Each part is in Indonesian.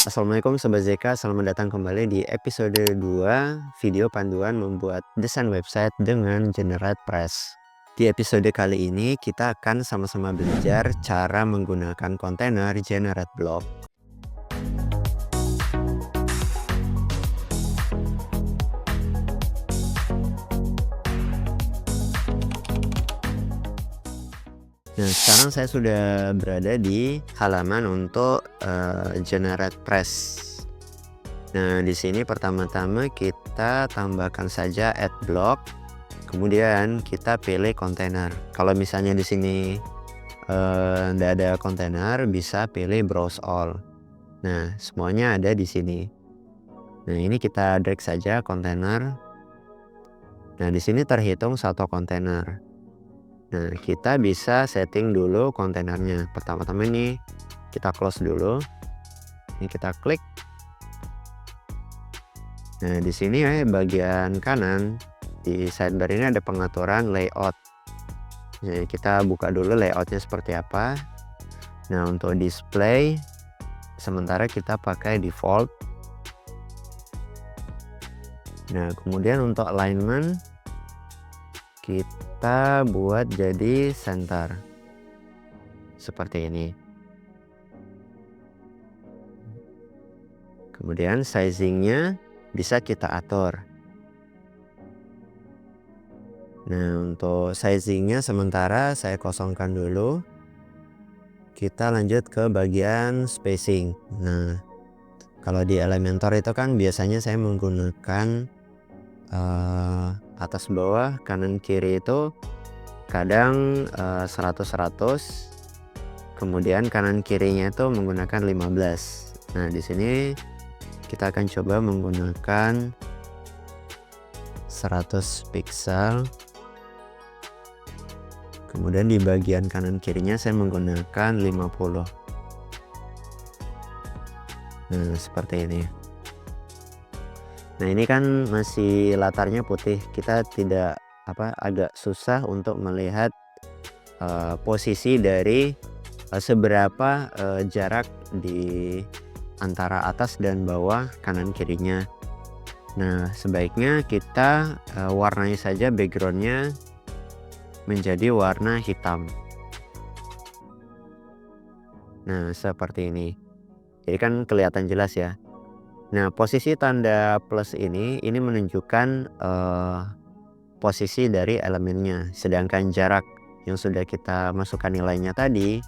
Assalamualaikum Sobat ZK, selamat datang kembali di episode 2 video panduan membuat desain website dengan GeneratePress. Di episode kali ini kita akan sama-sama belajar cara menggunakan kontainer GenerateBlock. Nah, sekarang saya sudah berada di halaman untuk GeneratePress. Nah, di sini pertama-tama kita tambahkan saja add block, kemudian kita pilih kontainer. Kalau misalnya di sini tidak ada kontainer, bisa pilih browse all. Nah, semuanya ada di sini. Nah, ini kita drag saja kontainer. Nah, di sini terhitung satu kontainer. Nah, kita bisa setting dulu kontainernya. Pertama-tama ini kita close dulu. Ini kita klik. Nah, di sini bagian kanan di sidebar ini ada pengaturan layout. Jadi kita buka dulu layoutnya seperti apa. Nah, untuk display sementara kita pakai default. Nah, kemudian untuk alignment kita buat jadi center seperti ini. Kemudian sizingnya bisa kita atur. Nah, untuk sizingnya sementara saya kosongkan dulu. Kita lanjut ke bagian spacing. Nah, kalau di Elementor itu kan biasanya saya menggunakan atas bawah kanan kiri itu kadang 100-100, kemudian kanan kirinya itu menggunakan 15. Nah, di sini kita akan coba menggunakan 100 pixel. Kemudian di bagian kanan kirinya saya menggunakan 50. Nah, seperti ini. Nah, ini kan masih latarnya putih. Kita tidak agak susah untuk melihat posisi dari seberapa jarak di antara atas dan bawah kanan kirinya. Nah, sebaiknya kita warnai saja backgroundnya menjadi warna hitam. Nah, seperti ini. Jadi kan kelihatan jelas ya. Nah, posisi tanda plus ini menunjukkan posisi dari elemennya. Sedangkan jarak yang sudah kita masukkan nilainya tadi,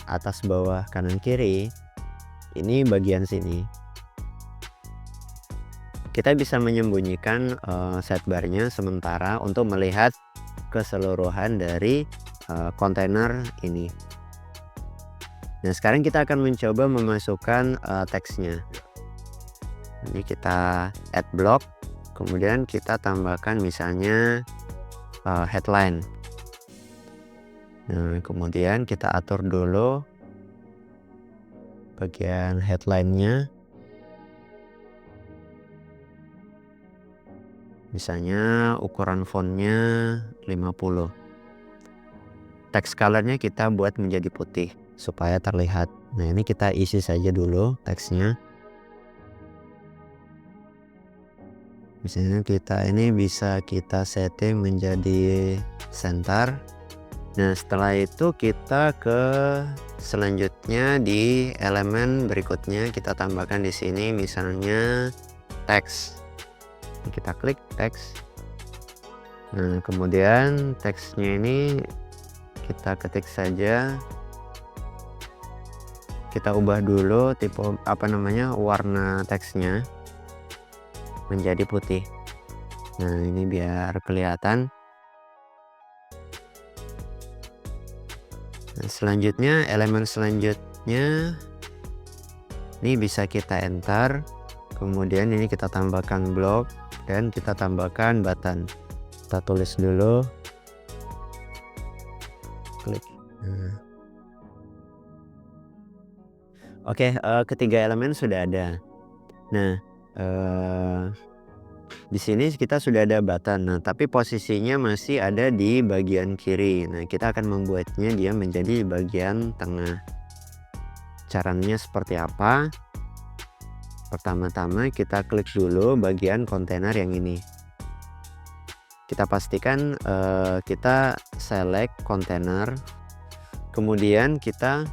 atas bawah kanan kiri, ini bagian sini. Kita bisa menyembunyikan sidebarnya sementara untuk melihat keseluruhan dari kontainer ini. Nah, sekarang kita akan mencoba memasukkan teksnya. Ini kita add block, kemudian kita tambahkan misalnya headline. Nah, kemudian kita atur dulu bagian headline-nya. Misalnya ukuran fontnya 50. Text colornya kita buat menjadi putih supaya terlihat. Nah, ini kita isi saja dulu teksnya. Misalnya ini bisa kita setting menjadi center. Nah, setelah itu kita ke selanjutnya di elemen berikutnya kita tambahkan di sini misalnya teks. Kita klik teks. Nah, kemudian teksnya ini kita ketik saja. Kita ubah dulu tipe warna teksnya menjadi putih. Nah, ini biar kelihatan. Nah, selanjutnya elemen selanjutnya ini bisa kita enter. Kemudian ini kita tambahkan blok dan kita tambahkan button. Kita tulis dulu, klik. Nah. Oke, ketiga elemen sudah ada. Nah, di sini kita sudah ada button. Nah, tapi posisinya masih ada di bagian kiri. Nah, kita akan membuatnya dia menjadi bagian tengah. Caranya seperti apa? Pertama-tama kita klik dulu bagian kontainer yang ini. Kita pastikan kita select kontainer, kemudian kita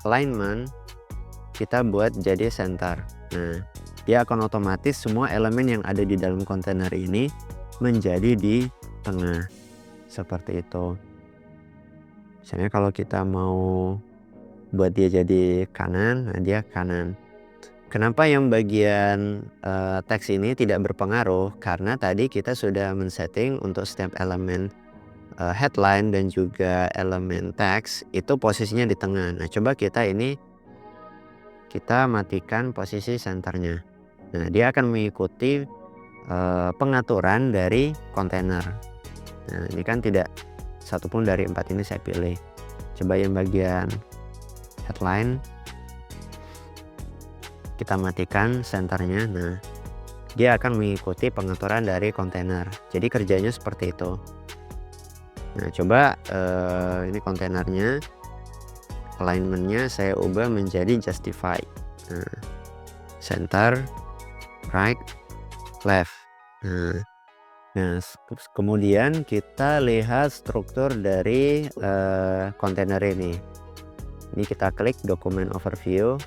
alignment, kita buat jadi center. Nah, dia akan otomatis semua elemen yang ada di dalam kontainer ini menjadi di tengah, seperti itu. Misalnya kalau kita mau buat dia jadi kanan, nah dia kanan. Kenapa yang bagian teks ini tidak berpengaruh? Karena tadi kita sudah men-setting untuk setiap elemen headline dan juga elemen teks itu posisinya di tengah. Nah, coba kita matikan posisi senternya. Nah, dia akan mengikuti pengaturan dari kontainer. Nah, ini kan tidak satupun dari 4 ini saya pilih. Coba yang bagian headline kita matikan senternya. Nah, dia akan mengikuti pengaturan dari kontainer. Jadi kerjanya seperti itu. Nah, coba ini kontainernya, alignmentnya saya ubah menjadi justify. Nah, center, right, left. Nah, kemudian kita lihat struktur dari kontainer ini. Ini kita klik dokumen overview.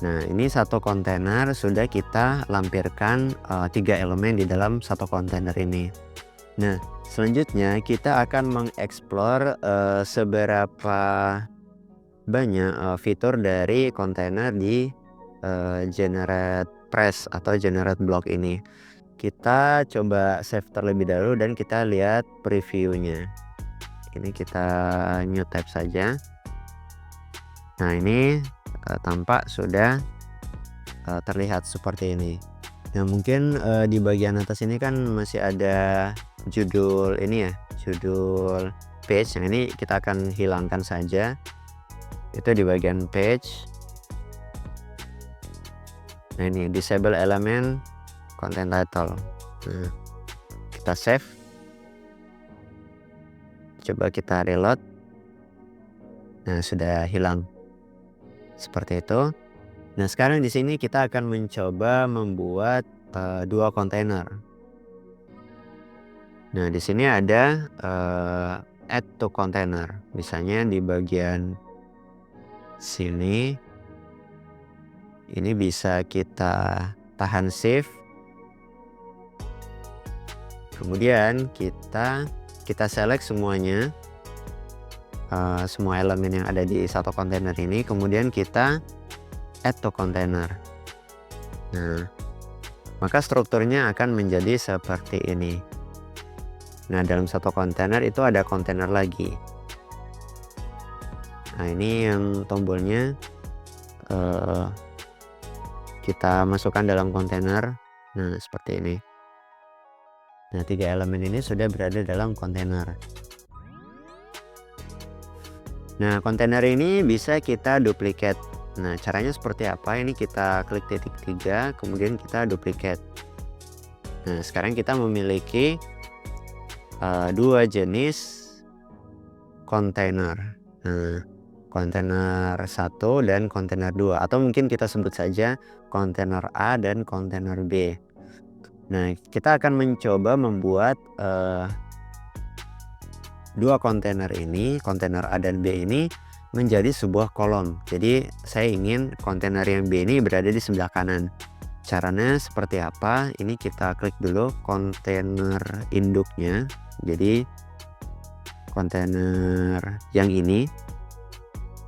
Nah, ini satu kontainer sudah kita lampirkan 3 elemen di dalam satu kontainer ini. Nah, selanjutnya kita akan mengeksplor seberapa banyak fitur dari kontainer di generate press atau generate block ini. Kita coba save terlebih dahulu dan kita lihat previewnya. Ini kita new tab saja. Nah, ini tampak sudah terlihat seperti ini. Nah, mungkin di bagian atas ini kan masih ada judul ini ya, judul page. Yang ini kita akan hilangkan saja. Itu di bagian page. Nah, ini disable element content title. Nah, kita save. Coba kita reload. Nah, sudah hilang. Seperti itu. Nah, sekarang di sini kita akan mencoba membuat 2 kontainer. Nah, di sini ada add to container. Misalnya di bagian sini ini bisa kita tahan save. Kemudian kita select semuanya. Semua elemen yang ada di satu kontainer ini, kemudian kita add to container. Nah, maka strukturnya akan menjadi seperti ini. Nah, dalam satu kontainer itu ada kontainer lagi. Nah, ini yang tombolnya kita masukkan dalam kontainer. Nah, seperti ini. Nah, 3 elemen ini sudah berada dalam kontainer. Nah, kontainer ini bisa kita duplicate. Nah, caranya seperti apa? Ini kita klik titik 3, kemudian kita duplicate. Nah, sekarang kita memiliki 2 jenis kontainer. Nah, kontainer 1 dan kontainer 2, atau mungkin kita sebut saja kontainer A dan kontainer B. Nah, kita akan mencoba membuat 2 kontainer ini, kontainer A dan B ini menjadi sebuah kolom. Jadi saya ingin kontainer yang B ini berada di sebelah kanan. Caranya seperti apa? Ini kita klik dulu kontainer induknya. Jadi kontainer yang ini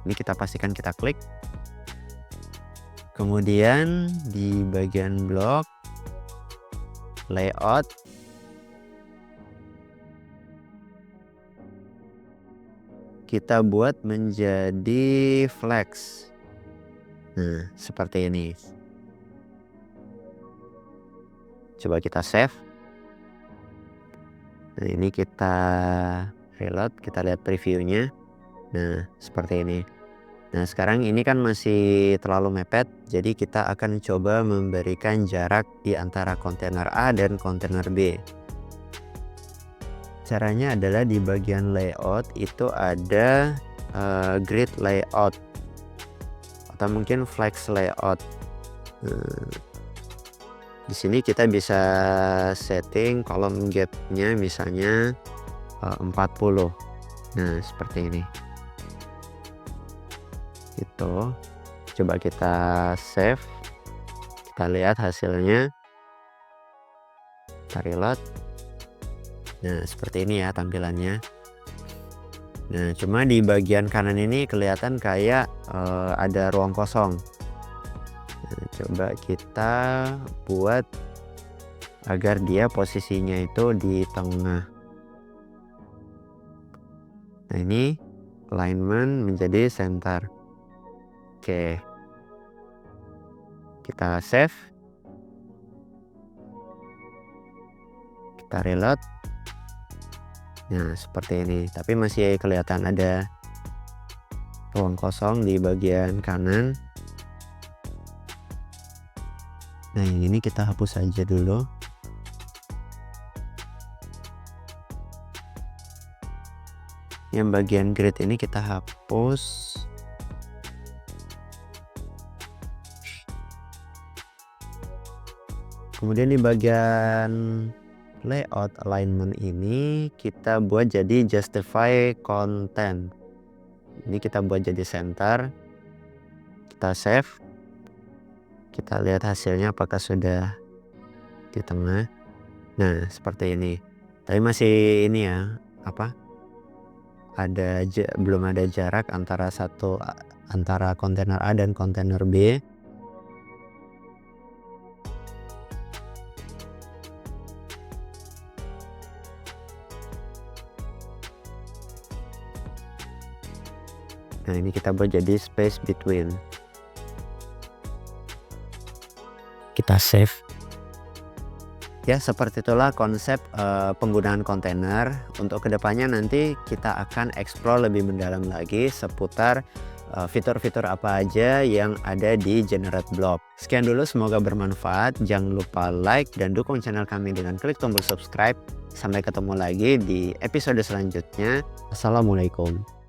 kita pastikan kita klik. Kemudian di bagian blok layout, kita buat menjadi flex. Nah, seperti ini. Coba kita save. Nah, ini kita reload, kita lihat previewnya. Nah, seperti ini. Nah, sekarang ini kan masih terlalu mepet, jadi kita akan coba memberikan jarak di antara kontainer A dan kontainer B. Caranya adalah di bagian layout itu ada grid layout atau mungkin flex layout. Nah, di sini kita bisa setting kolom gapnya misalnya 40. Nah, seperti ini. Itu. Coba kita save. Kita lihat hasilnya. Kita reload. Nah, seperti ini ya tampilannya. Nah, cuma di bagian kanan ini kelihatan kayak ada ruang kosong. Nah, coba kita buat agar dia posisinya itu di tengah. Nah, ini alignment menjadi center. Oke, kita save, kita reload. Nah, seperti ini, tapi masih kelihatan ada ruang kosong di bagian kanan. Nah, yang ini kita hapus saja dulu. Yang bagian grid ini kita hapus. Kemudian di bagian layout alignment ini kita buat jadi justify content. Ini kita buat jadi center. Kita save. Kita lihat hasilnya apakah sudah di tengah. Nah, seperti ini. Tapi masih ini ya, belum ada jarak antara kontainer A dan kontainer B. Nah, ini kita buat jadi space between. Kita save. Ya, seperti itulah konsep penggunaan kontainer. Untuk kedepannya nanti kita akan explore lebih mendalam lagi seputar fitur-fitur apa aja yang ada di Generate Block. Sekian dulu, semoga bermanfaat. Jangan lupa like dan dukung channel kami dengan klik tombol subscribe. Sampai ketemu lagi di episode selanjutnya. Assalamualaikum.